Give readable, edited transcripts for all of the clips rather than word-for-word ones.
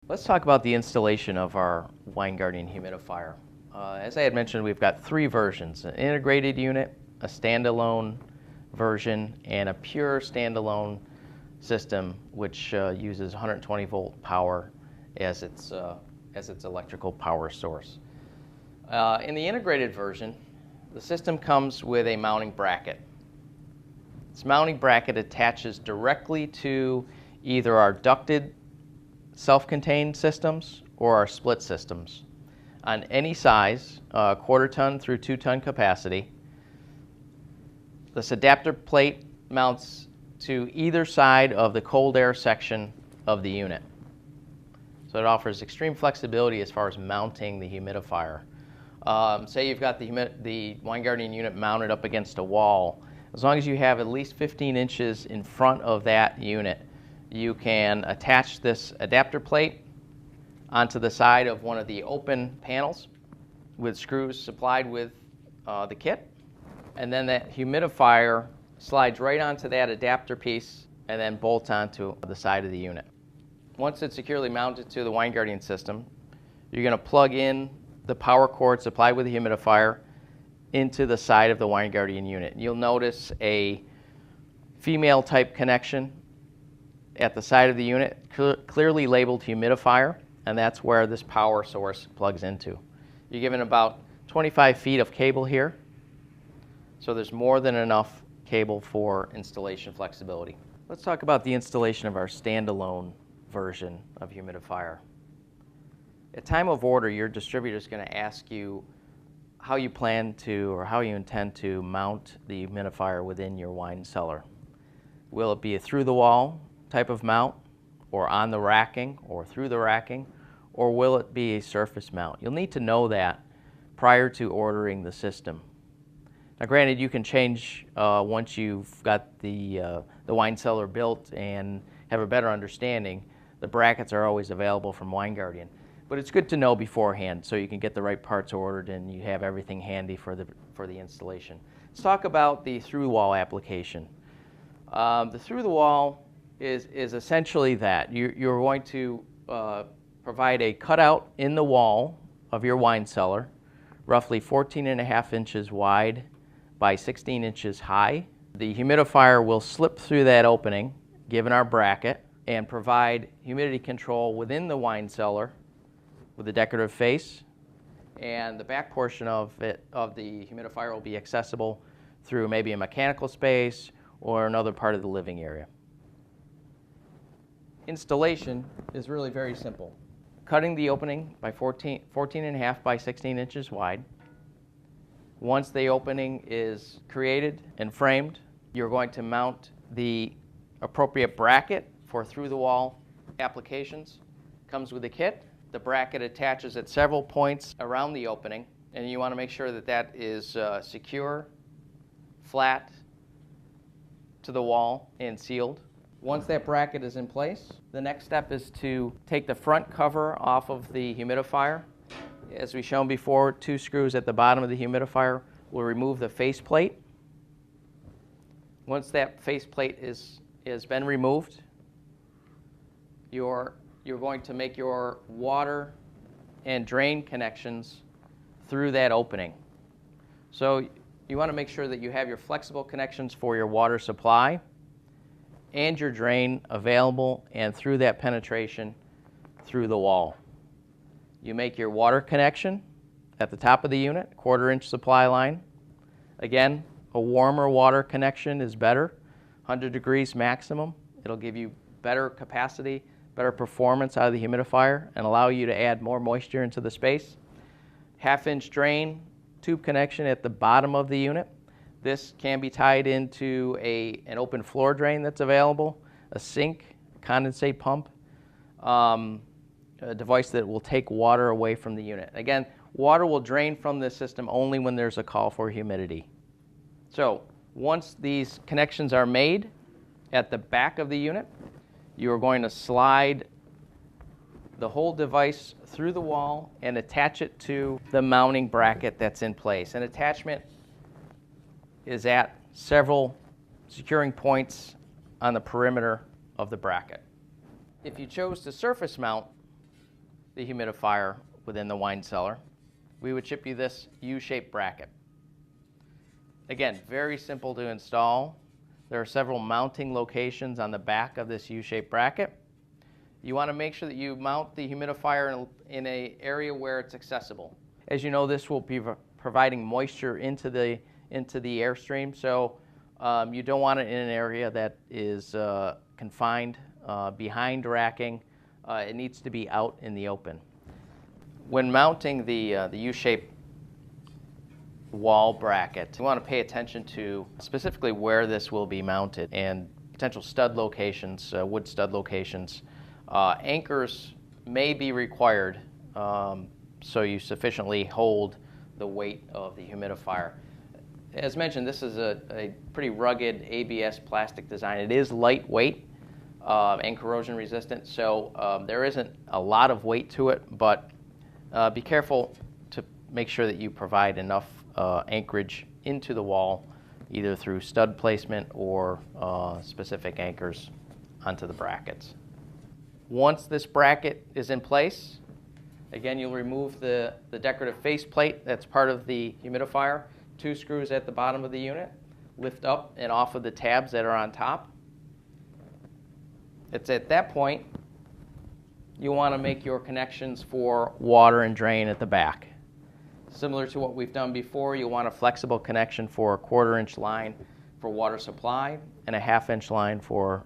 Let's talk about the installation of our Wine Guardian humidifier. As I had mentioned, we've got three versions: an integrated unit, a standalone version, and a pure standalone system which uses 120 volt power as its electrical power source. In the integrated version, the system comes with a mounting bracket. This mounting bracket attaches directly to either our ducted self-contained systems or our split systems on any size, quarter ton through 2 ton capacity. This adapter plate mounts to either side of the cold air section of the unit. So it offers extreme flexibility as far as mounting the humidifier. Say you've got the Wine Guardian unit mounted up against a wall. As long as you have at least 15 inches in front of that unit, you can attach this adapter plate onto the side of one of the open panels with screws supplied with the kit. And then that humidifier slides right onto that adapter piece and then bolts onto the side of the unit. Once it's securely mounted to the Wine Guardian system, you're going to plug in the power cord supplied with the humidifier into the side of the Wine Guardian unit. You'll notice a female type connection at the side of the unit, clearly labeled humidifier, and that's where this power source plugs into. You're given about 25 feet of cable here, so there's more than enough cable for installation flexibility. Let's talk about the installation of our standalone version of humidifier. At time of order, your distributor is going to ask you how you plan to or how you intend to mount the humidifier within your wine cellar. Will it be a through-the-wall type of mount, or on the racking, or through the racking, or will it be a surface mount? You'll need to know that prior to ordering the system. Now granted, you can change once you've got the wine cellar built and have a better understanding. The brackets are always available from Wine Guardian. But it's good to know beforehand so you can get the right parts ordered and you have everything handy for the installation. Let's talk about the through-wall application. The through-the-wall is essentially that. You're going to provide a cutout in the wall of your wine cellar, roughly 14.5 inches wide by 16 inches high. The humidifier will slip through that opening, given our bracket, and provide humidity control within the wine cellar with a decorative face. And the back portion of the humidifier will be accessible through maybe a mechanical space or another part of the living area. Installation is really very simple. Cutting the opening by 14.5 by 16 inches wide. Once the opening is created and framed, you're going to mount the appropriate bracket for through-the-wall applications. Comes with a kit. The bracket attaches at several points around the opening, and you want to make sure that that is secure, flat to the wall, and sealed. Once that bracket is in place, the next step is to take the front cover off of the humidifier. As we've shown before, 2 screws at the bottom of the humidifier will remove the faceplate. Once that faceplate has been removed, you're going to make your water and drain connections through that opening. So you want to make sure that you have your flexible connections for your water supply and your drain available and through that penetration through the wall. You make your water connection at the top of the unit, 1/4 inch supply line. Again, a warmer water connection is better, 100 degrees maximum. It'll give you better capacity, better performance out of the humidifier and allow you to add more moisture into the space. 1/2 inch drain tube connection at the bottom of the unit. This can be tied into an open floor drain that's available, a sink, condensate pump, a device that will take water away from the unit. Again, water will drain from this system only when there's a call for humidity. So once these connections are made at the back of the unit, you are going to slide the whole device through the wall and attach it to the mounting bracket that's in place. An attachment is at several securing points on the perimeter of the bracket. If you chose to surface mount the humidifier within the wine cellar, we would ship you this U-shaped bracket. Again, very simple to install. There are several mounting locations on the back of this U-shaped bracket. You want to make sure that you mount the humidifier in an area where it's accessible. As you know, this will be providing moisture into the airstream, so you don't want it in an area that is confined behind racking. It needs to be out in the open. When mounting the U-shaped wall bracket, you want to pay attention to specifically where this will be mounted and potential stud locations, wood stud locations. Anchors may be required so you sufficiently hold the weight of the humidifier. As mentioned, this is a pretty rugged ABS plastic design. It is lightweight and corrosion resistant, so there isn't a lot of weight to it, but be careful to make sure that you provide enough anchorage into the wall, either through stud placement or specific anchors onto the brackets. Once this bracket is in place, again, you'll remove the decorative faceplate that's part of the humidifier, 2 screws at the bottom of the unit, lift up and off of the tabs that are on top. It's at that point you want to make your connections for water and drain at the back. Similar to what we've done before, you'll want a flexible connection for a 1/4-inch line for water supply and a 1/2-inch line for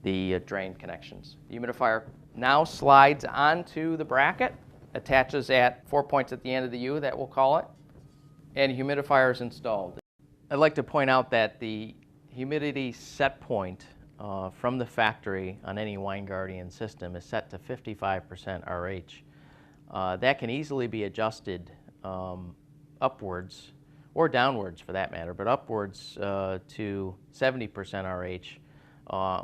the drain connections. The humidifier now slides onto the bracket, attaches at 4 points at the end of the U, that we'll call it, and the humidifier is installed. I'd like to point out that the humidity set point from the factory on any Wine Guardian system is set to 55% RH. That can easily be adjusted upwards or downwards for that matter, but upwards to 70% RH,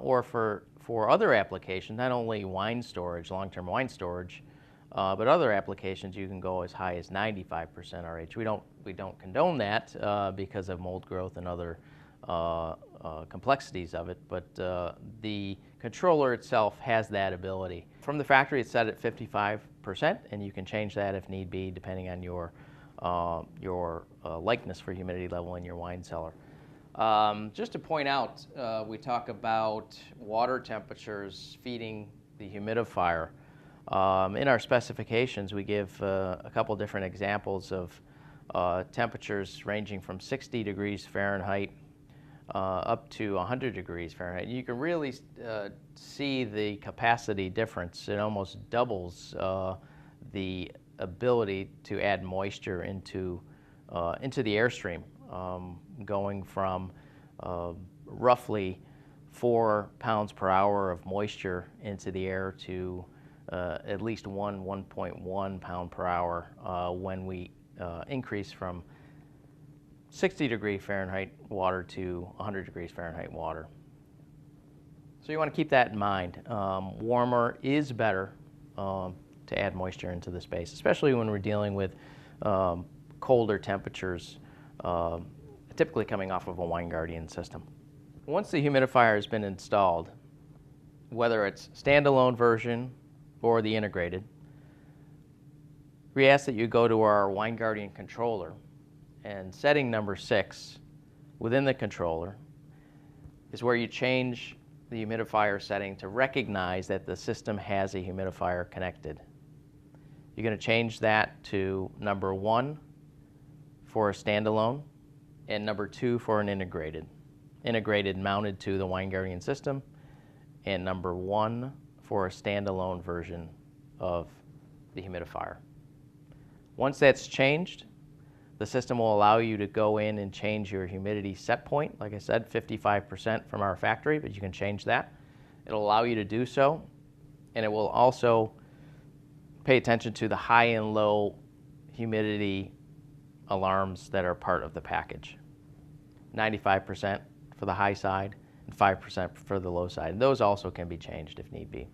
or for other applications, not only wine storage, long-term wine storage, but other applications you can go as high as 95% RH. We don't condone that because of mold growth and other complexities of it, but the controller itself has that ability. From the factory, it's set at 55%, and you can change that if need be, depending on your likeness for humidity level in your wine cellar. Just to point out, we talk about water temperatures feeding the humidifier. In our specifications, we give a couple different examples of temperatures ranging from 60 degrees Fahrenheit up to 100 degrees Fahrenheit. You can really see the capacity difference. It almost doubles the ability to add moisture into the airstream, going from roughly 4 pounds per hour of moisture into the air to at least 1.1 pound per hour when we increase from 60 degree Fahrenheit water to 100 degrees Fahrenheit water. So you want to keep that in mind. Warmer is better to add moisture into the space, especially when we're dealing with colder temperatures, typically coming off of a Wine Guardian system. Once the humidifier has been installed, whether it's standalone version or the integrated, we ask that you go to our Wine Guardian controller, and setting number 6 within the controller is where you change the humidifier setting to recognize that the system has a humidifier connected. You're going to change that to number 1 for a standalone and number 2 for an integrated. Integrated mounted to the Wine Guardian system, and number 1 for a standalone version of the humidifier. Once that's changed, the system will allow you to go in and change your humidity set point. Like I said, 55% from our factory, but you can change that. It'll allow you to do so, and it will also pay attention to the high and low humidity alarms that are part of the package. 95% for the high side and 5% for the low side. And those also can be changed if need be.